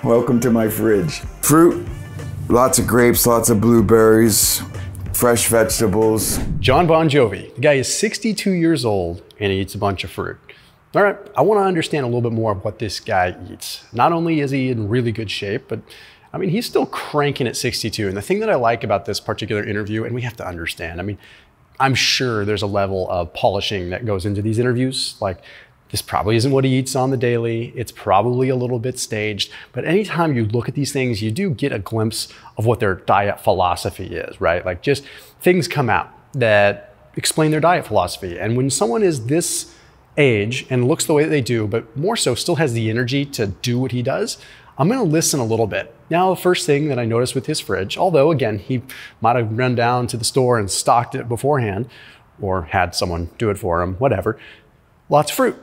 Welcome to my fridge. Fruit, lots of grapes, lots of blueberries, fresh vegetables. John Bon Jovi, the guy is 62 years old and he eats a bunch of fruit. All right, I want to understand a little bit more of what this guy eats. Not only is he in really good shape, but I mean, he's still cranking at 62. And the thing that I like about this particular interview, and we have to understand, I mean, I'm sure there's a level of polishing that goes into these interviews. Like, this probably isn't what he eats on the daily. It's probably a little bit staged. But anytime you look at these things, you do get a glimpse of what their diet philosophy is, right? Like, just things come out that explain their diet philosophy. And when someone is this age and looks the way that they do, but more so still has the energy to do what he does, I'm gonna listen a little bit. Now, the first thing that I noticed with his fridge, although again, he might have run down to the store and stocked it beforehand, or had someone do it for him, whatever, lots of fruit.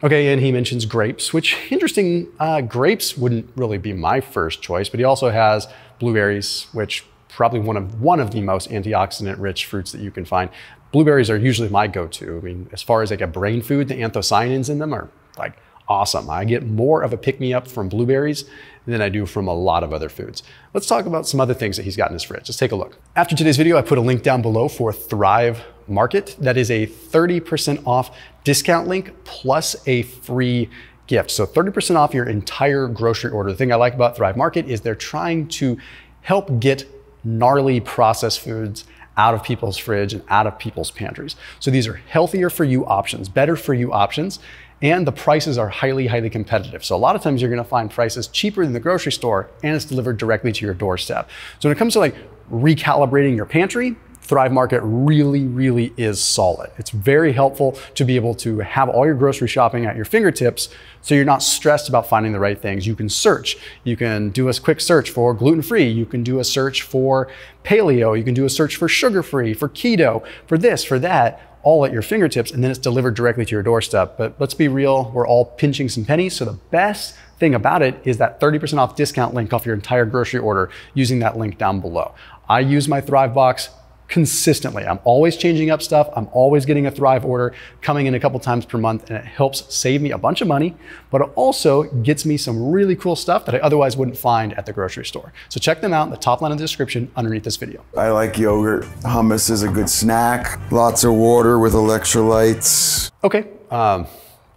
Okay, and he mentions grapes, which interesting, grapes wouldn't really be my first choice, but he also has blueberries, which probably one of the most antioxidant rich fruits that you can find. Blueberries are usually my go-to. I mean, as far as like a brain food, the anthocyanins in them are like awesome. I get more of a pick-me-up from blueberries than I do from a lot of other foods. Let's talk about some other things that he's got in his fridge. Let's take a look. After today's video, I put a link down below for Thrive Market. That is a 30% off discount link plus a free gift. So 30% off your entire grocery order. The thing I like about Thrive Market is they're trying to help get gnarly processed foods out of people's fridge and out of people's pantries. So these are healthier for you options, better for you options, and the prices are highly, highly competitive. So a lot of times you're gonna find prices cheaper than the grocery store and it's delivered directly to your doorstep. So when it comes to like recalibrating your pantry, Thrive Market really, really is solid. It's very helpful to be able to have all your grocery shopping at your fingertips so you're not stressed about finding the right things. You can search. You can do a quick search for gluten-free. You can do a search for paleo. You can do a search for sugar-free, for keto, for this, for that, all at your fingertips, and then it's delivered directly to your doorstep. But let's be real, we're all pinching some pennies. So the best thing about it is that 30% off discount link off your entire grocery order using that link down below. I use my Thrive box consistently. I'm always changing up stuff. I'm always getting a Thrive order coming in a couple times per month, and it helps save me a bunch of money, but it also gets me some really cool stuff that I otherwise wouldn't find at the grocery store. So check them out in the top line of the description underneath this video. I like yogurt. Hummus is a good snack. Lots of water with electrolytes. Okay,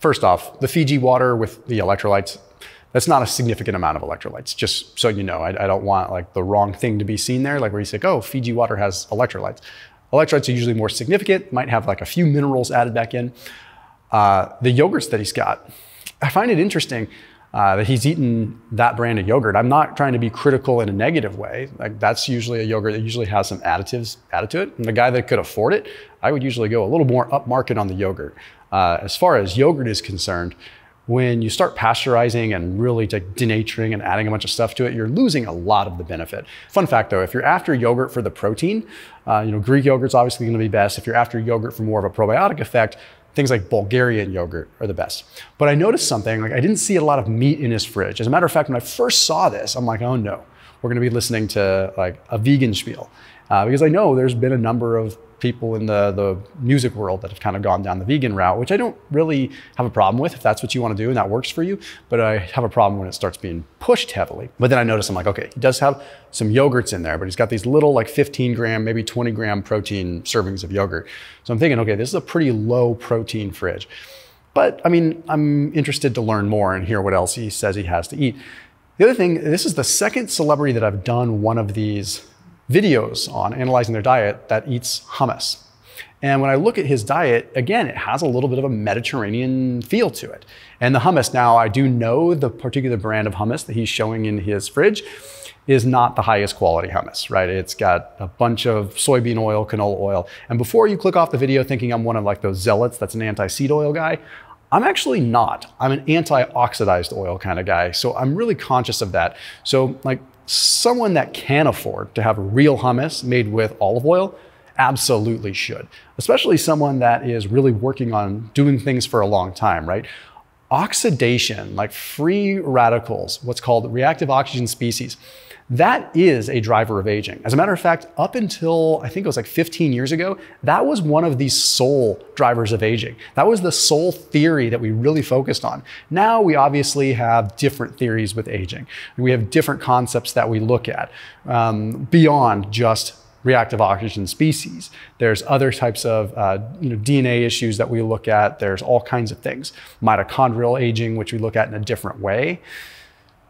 first off, the Fiji water with the electrolytes, that's not a significant amount of electrolytes, just so you know. I don't want like the wrong thing to be seen there, like where you say, oh, Fiji water has electrolytes. Electrolytes are usually more significant, might have like a few minerals added back in. The yogurts that he's got, I find it interesting that he's eaten that brand of yogurt. I'm not trying to be critical in a negative way. Like, that's usually a yogurt that usually has some additives added to it. And the guy that could afford it, I would usually go a little more upmarket on the yogurt. As far as yogurt is concerned, when you start pasteurizing and really like denaturing and adding a bunch of stuff to it, you're losing a lot of the benefit. Fun fact though, if you're after yogurt for the protein, Greek yogurt's obviously gonna be best. If you're after yogurt for more of a probiotic effect, things like Bulgarian yogurt are the best. But I noticed something, like I didn't see a lot of meat in his fridge. As a matter of fact, when I first saw this, I'm like, oh no, we're gonna be listening to like a vegan spiel. Because I know there's been a number of people in the music world that have kind of gone down the vegan route, which I don't really have a problem with if that's what you want to do and that works for you, but I have a problem when it starts being pushed heavily. But then I notice, I'm like, okay, he does have some yogurts in there, but he's got these little like 15 gram, maybe 20 gram protein servings of yogurt. So I'm thinking, okay, this is a pretty low protein fridge. But I mean, I'm interested to learn more and hear what else he says he has to eat. The other thing, this is the second celebrity that I've done one of these videos on analyzing their diet that eats hummus. And when I look at his diet, again, it has a little bit of a Mediterranean feel to it. And the hummus, now I do know the particular brand of hummus that he's showing in his fridge is not the highest quality hummus, right? It's got a bunch of soybean oil, canola oil. And before you click off the video thinking I'm one of like those zealots that's an anti-seed oil guy, I'm actually not. I'm an anti-oxidized oil kind of guy. So I'm really conscious of that. So like, someone that can afford to have real hummus made with olive oil absolutely should, especially someone that is really working on doing things for a long time, right? Oxidation, like free radicals, what's called reactive oxygen species, That is a driver of aging. As a matter of fact, up until I think it was like 15 years ago, that was one of the sole drivers of aging. That was the sole theory that we really focused on. Now we obviously have different theories with aging. We have different concepts that we look at beyond just reactive oxygen species. There's other types of DNA issues that we look at. There's all kinds of things. Mitochondrial aging, which we look at in a different way.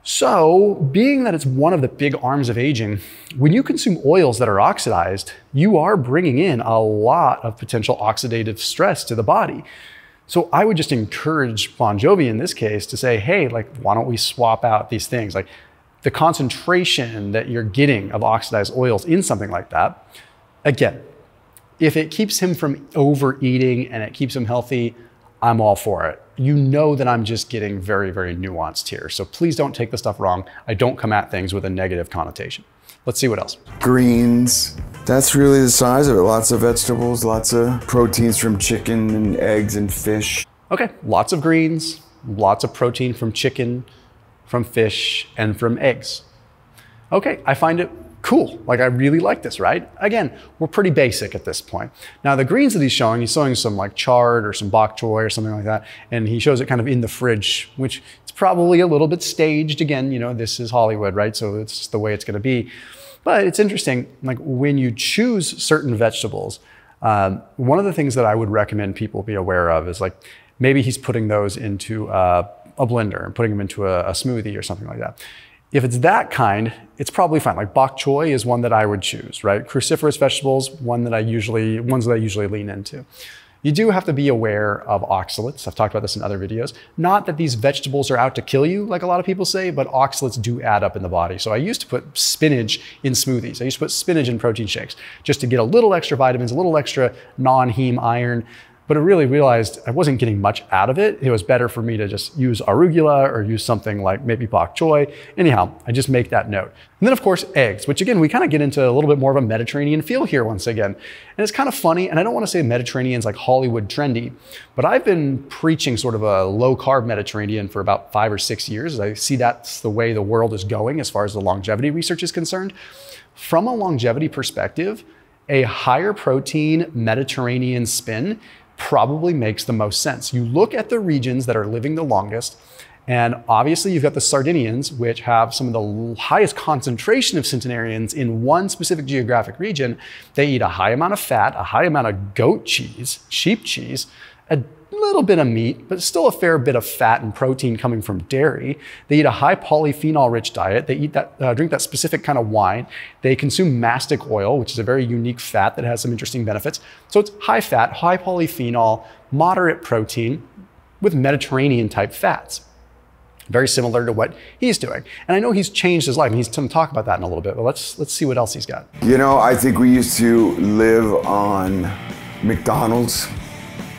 So, being that it's one of the big arms of aging, when you consume oils that are oxidized, you are bringing in a lot of potential oxidative stress to the body. So I would just encourage Bon Jovi in this case to say, hey, like, why don't we swap out these things? Like the concentration that you're getting of oxidized oils in something like that, again, if it keeps him from overeating and it keeps him healthy, I'm all for it. You know that I'm just getting very, very nuanced here. So please don't take the stuff wrong. I don't come at things with a negative connotation. Let's see what else. Greens. That's really the size of it. Lots of vegetables, lots of proteins from chicken and eggs and fish. Okay, lots of greens, lots of protein from chicken, from fish, and from eggs. Okay, I find it cool. Like, I really like this, right? Again, we're pretty basic at this point. Now, the greens that he's showing some like chard or some bok choy or something like that, and he shows it kind of in the fridge, which it's probably a little bit staged. Again, you know, this is Hollywood, right? So it's the way it's gonna be. But it's interesting, like when you choose certain vegetables, one of the things that I would recommend people be aware of is like, maybe he's putting those into a blender and putting them into a smoothie or something like that. If it's that kind, it's probably fine. Like bok choy is one that I would choose, right? Cruciferous vegetables, ones that I usually lean into. You do have to be aware of oxalates. I've talked about this in other videos. Not that these vegetables are out to kill you, like a lot of people say, but oxalates do add up in the body. So I used to put spinach in smoothies. I used to put spinach in protein shakes just to get a little extra vitamins, a little extra non-heme iron. But I really realized I wasn't getting much out of it. It was better for me to just use arugula or use something like maybe bok choy. Anyhow, I just make that note. And then of course, eggs, which again, we kind of get into a little bit more of a Mediterranean feel here once again. And it's kind of funny, and I don't want to say Mediterranean's like Hollywood trendy, but I've been preaching sort of a low carb Mediterranean for about 5 or 6 years. I see that's the way the world is going as far as the longevity research is concerned. From a longevity perspective, a higher protein Mediterranean spin probably makes the most sense. You look at the regions that are living the longest, and obviously you've got the Sardinians, which have some of the highest concentration of centenarians in one specific geographic region. They eat a high amount of fat, a high amount of goat cheese, sheep cheese, a little bit of meat, but still a fair bit of fat and protein coming from dairy. They eat a high polyphenol-rich diet. They eat that, drink that specific kind of wine. They consume mastic oil, which is a very unique fat that has some interesting benefits. So it's high fat, high polyphenol, moderate protein with Mediterranean type fats. Very similar to what he's doing. And I know he's changed his life, and he's going to talk about that in a little bit, but let's see what else he's got. You know, I think we used to live on McDonald's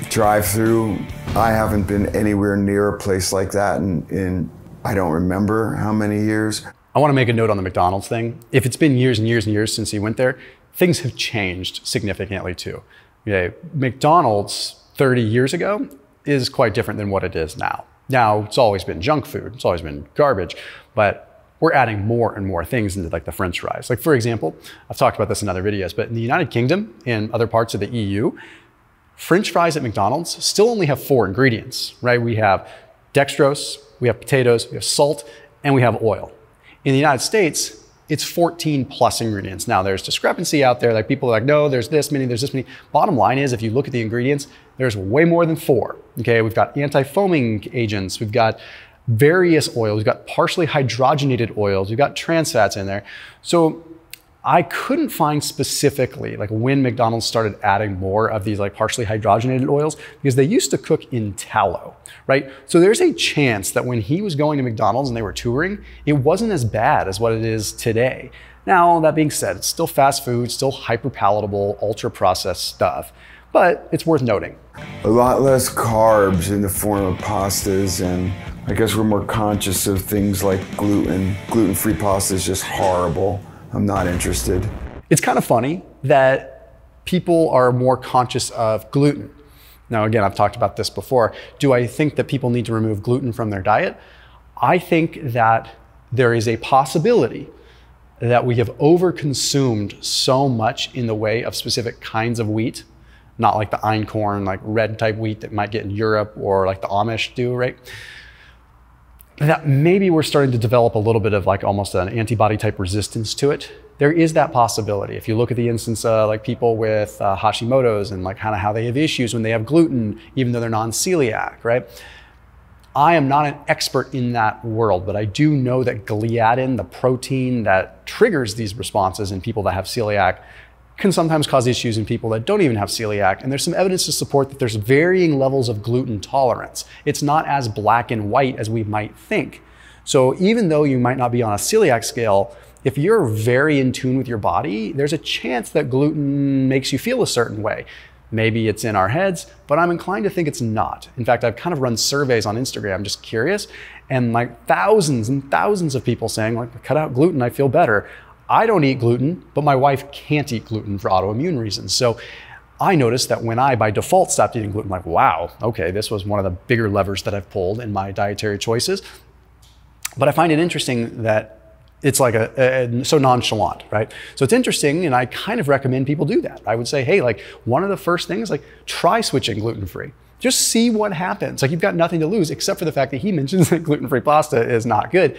drive-through. I haven't been anywhere near a place like that in I don't remember how many years. I want to make a note on the McDonald's thing. If it's been years and years and years since he went there, things have changed significantly too. Okay, McDonald's 30 years ago is quite different than what it is now. Now, it's always been junk food, it's always been garbage, but we're adding more and more things into like the French fries. Like for example, I've talked about this in other videos, but in the United Kingdom and other parts of the EU, French fries at McDonald's still only have 4 ingredients, right? We have dextrose, we have potatoes, we have salt, and we have oil. In the United States, it's 14 plus ingredients. Now there's discrepancy out there, like people are like, no, there's this many, there's this many. Bottom line is, if you look at the ingredients, there's way more than 4, okay? We've got anti-foaming agents, we've got various oils, we've got partially hydrogenated oils, we've got trans fats in there. So I couldn't find specifically like when McDonald's started adding more of these like partially hydrogenated oils, because they used to cook in tallow, right? So there's a chance that when he was going to McDonald's and they were touring, it wasn't as bad as what it is today. Now, that being said, it's still fast food, still hyper palatable, ultra processed stuff, but it's worth noting. A lot less carbs in the form of pastas, and I guess we're more conscious of things like gluten. Gluten-free pasta is just horrible. I'm not interested. It's kind of funny that people are more conscious of gluten. Now, again, I've talked about this before. Do I think that people need to remove gluten from their diet? I think that there is a possibility that we have overconsumed so much in the way of specific kinds of wheat, not like the einkorn, like red type wheat that might get in Europe or like the Amish do, right? That maybe we're starting to develop a little bit of like almost an antibody type resistance to it. There is that possibility. If you look at the instance like people with Hashimoto's and like kind of how they have issues when they have gluten, even though they're non-celiac, right? I am not an expert in that world, but I do know that gliadin, the protein that triggers these responses in people that have celiac, can sometimes cause issues in people that don't even have celiac. And there's some evidence to support that there's varying levels of gluten tolerance. It's not as black and white as we might think. So even though you might not be on a celiac scale, if you're very in tune with your body, there's a chance that gluten makes you feel a certain way. Maybe it's in our heads, but I'm inclined to think it's not. In fact, I've kind of run surveys on Instagram, just curious, and like thousands and thousands of people saying like, cut out gluten, I feel better. I don't eat gluten, but my wife can't eat gluten for autoimmune reasons. So I noticed that when I, by default, stopped eating gluten, I'm like, wow, okay, this was one of the bigger levers that I've pulled in my dietary choices. But I find it interesting that it's like so nonchalant, right? So it's interesting, and I kind of recommend people do that. I would say, hey, like one of the first things, like try switching gluten-free. Just see what happens. Like you've got nothing to lose except for the fact that he mentions that gluten-free pasta is not good.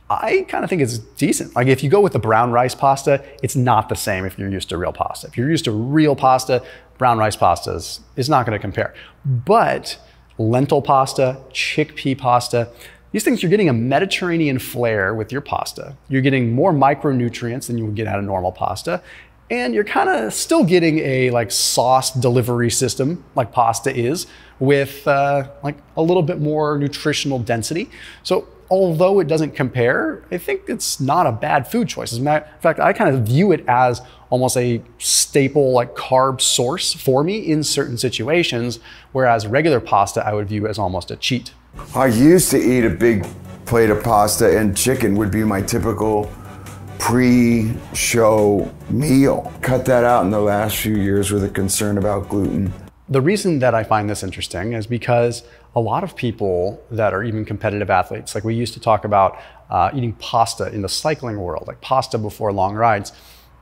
I kind of think it's decent. Like if you go with the brown rice pasta, it's not the same if you're used to real pasta. If you're used to real pasta, brown rice pasta is not going to compare. But lentil pasta, chickpea pasta, these things, you're getting a Mediterranean flair with your pasta. You're getting more micronutrients than you would get out of normal pasta. And you're kind of still getting a like sauce delivery system like pasta is with like a little bit more nutritional density. So although it doesn't compare, I think it's not a bad food choice. As a matter of fact, I kind of view it as almost a staple like carb source for me in certain situations, whereas regular pasta I would view as almost a cheat. I used to eat a big plate of pasta, and chicken would be my typical pre-show meal. Cut that out in the last few years with a concern about gluten. The reason that I find this interesting is because a lot of people that are even competitive athletes, like we used to talk about eating pasta in the cycling world, like pasta before long rides,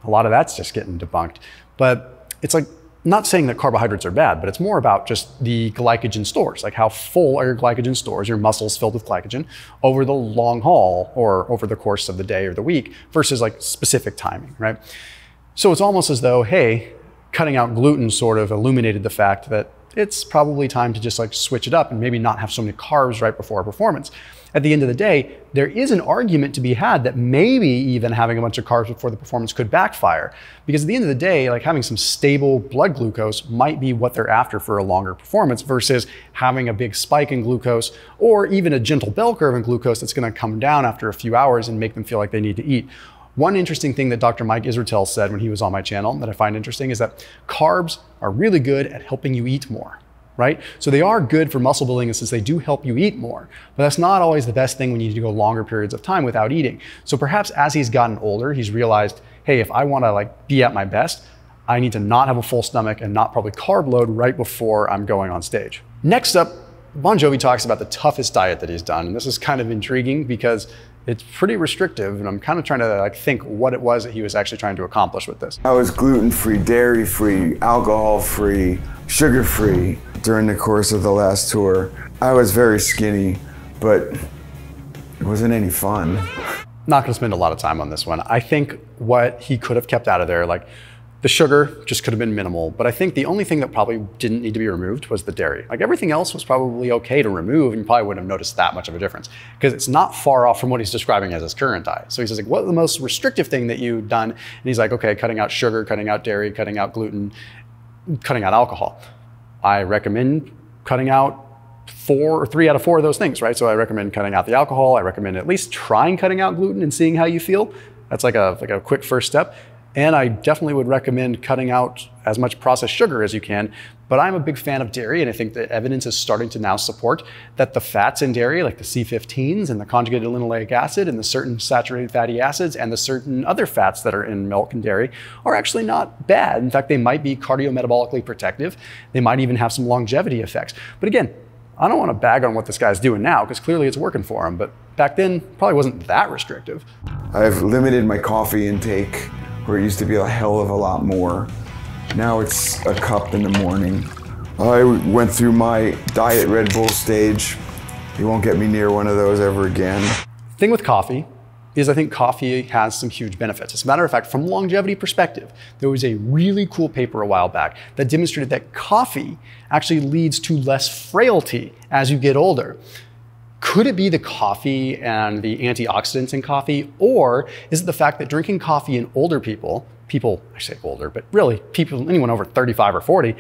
a lot of that's just getting debunked. But it's like, not saying that carbohydrates are bad, but it's more about just the glycogen stores, like how full are your glycogen stores, your muscles filled with glycogen over the long haul or over the course of the day or the week versus like specific timing, right? So it's almost as though, hey, cutting out gluten sort of illuminated the fact that it's probably time to just like switch it up and maybe not have so many carbs right before a performance. At the end of the day, there is an argument to be had that maybe even having a bunch of carbs before the performance could backfire. Because at the end of the day, like having some stable blood glucose might be what they're after for a longer performance versus having a big spike in glucose or even a gentle bell curve in glucose that's gonna come down after a few hours and make them feel like they need to eat. One interesting thing that Dr. Mike Israetel said when he was on my channel that I find interesting is that carbs are really good at helping you eat more, right? So they are good for muscle building since they do help you eat more, but that's not always the best thing when you need to go longer periods of time without eating. So perhaps as he's gotten older, he's realized, hey, if I wanna like be at my best, I need to not have a full stomach and not probably carb load right before I'm going on stage. Next up, Bon Jovi talks about the toughest diet that he's done. And this is kind of intriguing because it's pretty restrictive, and I'm kind of trying to like think what it was that he was actually trying to accomplish with this. I was gluten-free, dairy-free, alcohol-free, sugar-free during the course of the last tour. I was very skinny, but it wasn't any fun. Not gonna spend a lot of time on this one. I think what he could have kept out of there, like the sugar just could have been minimal, but I think the only thing that probably didn't need to be removed was the dairy. Like everything else was probably okay to remove, and you probably wouldn't have noticed that much of a difference because it's not far off from what he's describing as his current diet. So he says, like, what's the most restrictive thing that you've done? And he's like, okay, cutting out sugar, cutting out dairy, cutting out gluten, cutting out alcohol. I recommend cutting out 3 out of 4 of those things, right? So I recommend cutting out the alcohol. I recommend at least trying cutting out gluten and seeing how you feel. That's like a quick first step. And I definitely would recommend cutting out as much processed sugar as you can. But I'm a big fan of dairy, and I think the evidence is starting to now support that the fats in dairy, like the C15s and the conjugated linoleic acid and the certain saturated fatty acids and the certain other fats that are in milk and dairy are actually not bad. In fact, they might be cardiometabolically protective. They might even have some longevity effects. But again, I don't want to bag on what this guy's doing now because clearly it's working for him, but back then probably wasn't that restrictive. I've limited my coffee intake, where it used to be a hell of a lot more. Now it's a cup in the morning. I went through my diet Red Bull stage. You won't get me near one of those ever again. Thing with coffee is I think coffee has some huge benefits. As a matter of fact, from a longevity perspective, there was a really cool paper a while back that demonstrated that coffee actually leads to less frailty as you get older. Could it be the coffee and the antioxidants in coffee, or is it the fact that drinking coffee in older people, I say older, but really people, anyone over 35 or 40,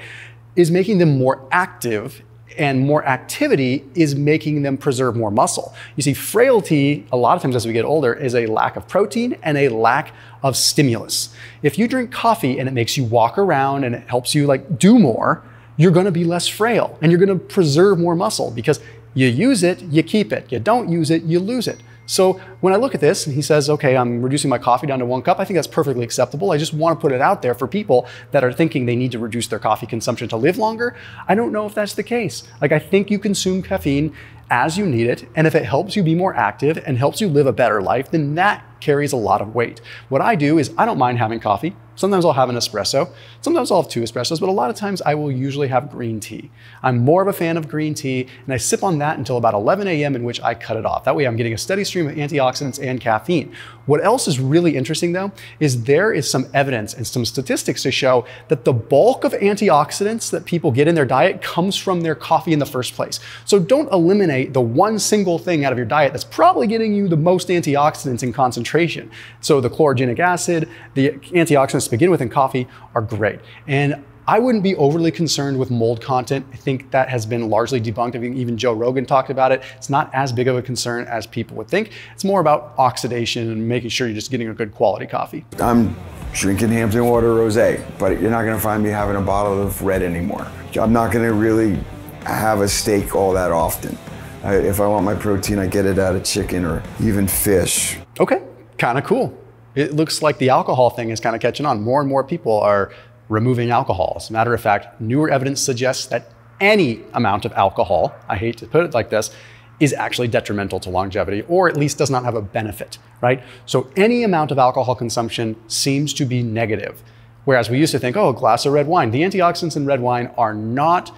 is making them more active, and more activity is making them preserve more muscle. You see, frailty, a lot of times as we get older, is a lack of protein and a lack of stimulus. If you drink coffee and it makes you walk around and it helps you like do more, you're gonna be less frail and you're gonna preserve more muscle, because you use it, you keep it. You don't use it, you lose it. So when I look at this and he says, okay, I'm reducing my coffee down to 1 cup, I think that's perfectly acceptable. I just want to put it out there for people that are thinking they need to reduce their coffee consumption to live longer. I don't know if that's the case. Like, I think you consume caffeine as you need it, and if it helps you be more active and helps you live a better life, then that carries a lot of weight. What I do is I don't mind having coffee. Sometimes I'll have an espresso. Sometimes I'll have 2 espressos, but a lot of times I will usually have green tea. I'm more of a fan of green tea, and I sip on that until about 11 a.m. in which I cut it off. That way I'm getting a steady stream of antioxidants and caffeine. What else is really interesting though, is there is some evidence and some statistics to show that the bulk of antioxidants that people get in their diet comes from their coffee in the first place. So don't eliminate the one single thing out of your diet that's probably getting you the most antioxidants in concentration. So the chlorogenic acid, the antioxidants to begin with in coffee are great. And I wouldn't be overly concerned with mold content. I think that has been largely debunked. I mean, even Joe Rogan talked about it. It's not as big of a concern as people would think. It's more about oxidation and making sure you're just getting a good quality coffee. I'm drinking Hampton Water Rosé, but you're not gonna find me having a bottle of red anymore. I'm not gonna really have a steak all that often. If I want my protein, I get it out of chicken or even fish. Okay, kind of cool. It looks like the alcohol thing is kind of catching on. More and more people are removing alcohol. As a matter of fact, newer evidence suggests that any amount of alcohol, I hate to put it like this, is actually detrimental to longevity, or at least does not have a benefit, right? So any amount of alcohol consumption seems to be negative. Whereas we used to think, oh, a glass of red wine. The antioxidants in red wine are not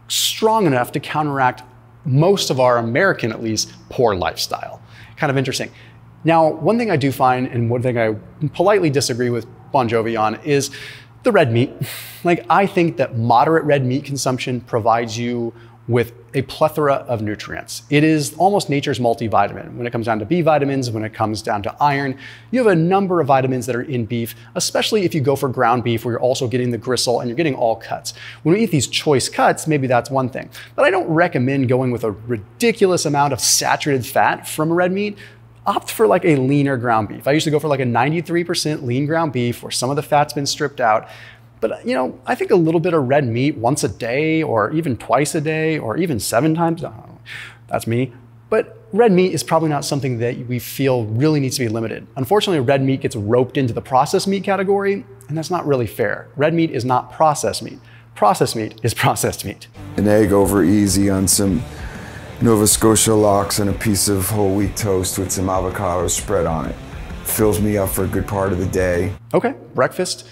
strong enough to counteract most of our American, at least, poor lifestyle. Kind of interesting. Now, one thing I do find, and one thing I politely disagree with Bon Jovi on, is the red meat. Like, I think that moderate red meat consumption provides you with a plethora of nutrients. It is almost nature's multivitamin. When it comes down to B vitamins, when it comes down to iron, you have a number of vitamins that are in beef, especially if you go for ground beef where you're also getting the gristle and you're getting all cuts. When we eat these choice cuts, maybe that's one thing. But I don't recommend going with a ridiculous amount of saturated fat from a red meat. Opt for like a leaner ground beef. I used to go for like a 93% lean ground beef where some of the fat's been stripped out. But you know, I think a little bit of red meat once a day or even twice a day or even 7 times, I don't know, that's me. But red meat is probably not something that we feel really needs to be limited. Unfortunately, red meat gets roped into the processed meat category, and that's not really fair. Red meat is not processed meat. Processed meat is processed meat. An egg over easy on some Nova Scotia lox and a piece of whole wheat toast with some avocado spread on it. Fills me up for a good part of the day. Okay, breakfast.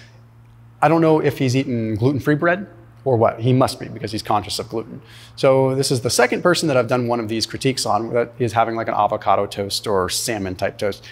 I don't know if he's eaten gluten-free bread or what. He must be, because he's conscious of gluten. So this is the second person that I've done one of these critiques on that is having like an avocado toast or salmon type toast.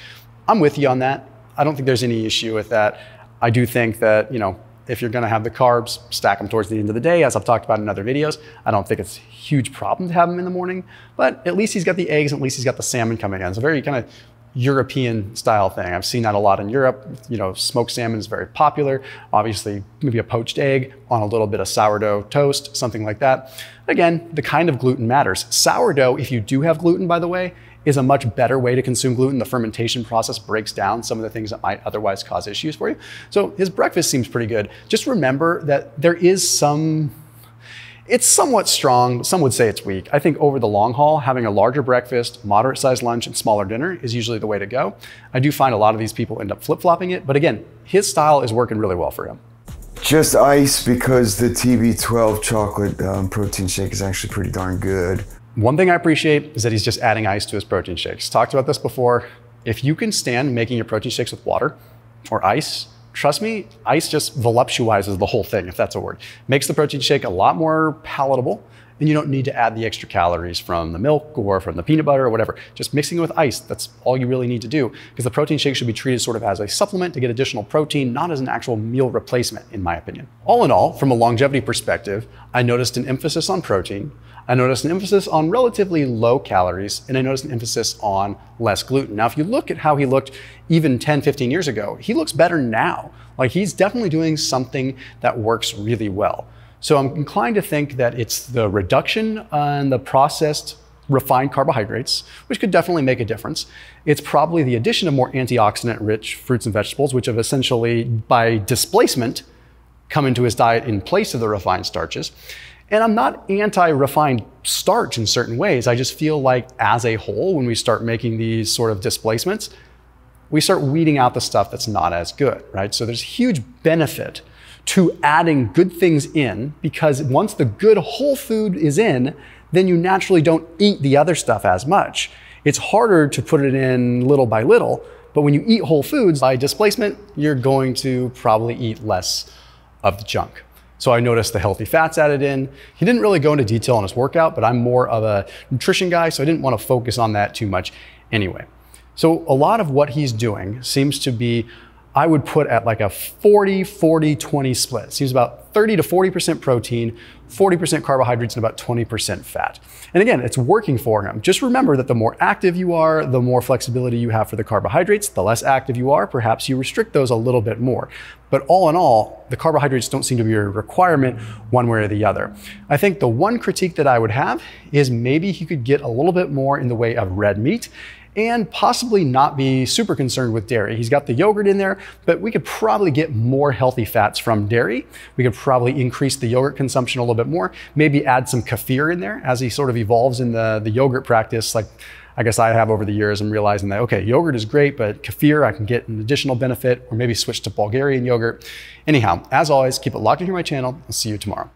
I'm with you on that. I don't think there's any issue with that. I do think that, you know, if you're gonna have the carbs, stack them towards the end of the day, as I've talked about in other videos. I don't think it's a huge problem to have them in the morning, but at least he's got the eggs, and at least he's got the salmon coming in. It's a very kind of European style thing. I've seen that a lot in Europe. You know, smoked salmon is very popular. Obviously, maybe a poached egg on a little bit of sourdough toast, something like that. Again, the kind of gluten matters. Sourdough, if you do have gluten, by the way, is a much better way to consume gluten. The fermentation process breaks down some of the things that might otherwise cause issues for you. So his breakfast seems pretty good. Just remember that there is it's somewhat strong, some would say it's weak. I think over the long haul, having a larger breakfast, moderate sized lunch, and smaller dinner is usually the way to go. I do find a lot of these people end up flip-flopping it, but again, his style is working really well for him. Just ice, because the TB12 chocolate protein shake is actually pretty darn good. One thing I appreciate is that he's just adding ice to his protein shakes. Talked about this before. If you can stand making your protein shakes with water or ice, trust me, ice just voluptuizes the whole thing, if that's a word. Makes the protein shake a lot more palatable, and you don't need to add the extra calories from the milk or from the peanut butter or whatever. Just mixing it with ice, that's all you really need to do, because the protein shake should be treated sort of as a supplement to get additional protein, not as an actual meal replacement, in my opinion. All in all, from a longevity perspective, I noticed an emphasis on protein, I noticed an emphasis on relatively low calories, and I noticed an emphasis on less gluten. Now, if you look at how he looked even 10, 15 years ago, he looks better now. Like, he's definitely doing something that works really well. So I'm inclined to think that it's the reduction on the processed refined carbohydrates, which could definitely make a difference. It's probably the addition of more antioxidant-rich fruits and vegetables, which have essentially, by displacement, come into his diet in place of the refined starches. And I'm not anti-refined starch in certain ways. I just feel like as a whole, when we start making these sort of displacements, we start weeding out the stuff that's not as good, right? So there's huge benefit to adding good things in, because once the good whole food is in, then you naturally don't eat the other stuff as much. It's harder to put it in little by little, but when you eat whole foods by displacement, you're going to probably eat less of the junk. So I noticed the healthy fats added in. He didn't really go into detail on his workout, but I'm more of a nutrition guy, so I didn't want to focus on that too much anyway. So a lot of what he's doing seems to be, I would put at like a 40-40-20 split. It seems about 30 to 40% protein, 40% carbohydrates, and about 20% fat. And again, it's working for him. Just remember that the more active you are, the more flexibility you have for the carbohydrates. The less active you are, perhaps you restrict those a little bit more. But all in all, the carbohydrates don't seem to be a requirement one way or the other. I think the one critique that I would have is maybe he could get a little bit more in the way of red meat, and possibly not be super concerned with dairy. He's got the yogurt in there, but we could probably get more healthy fats from dairy. We could probably increase the yogurt consumption a little bit more, maybe add some kefir in there as he sort of evolves in the yogurt practice. Like, I guess I have over the years, I'm realizing that, okay, yogurt is great, but kefir, I can get an additional benefit, or maybe switch to Bulgarian yogurt. Anyhow, as always, keep it locked in here on my channel. I'll see you tomorrow.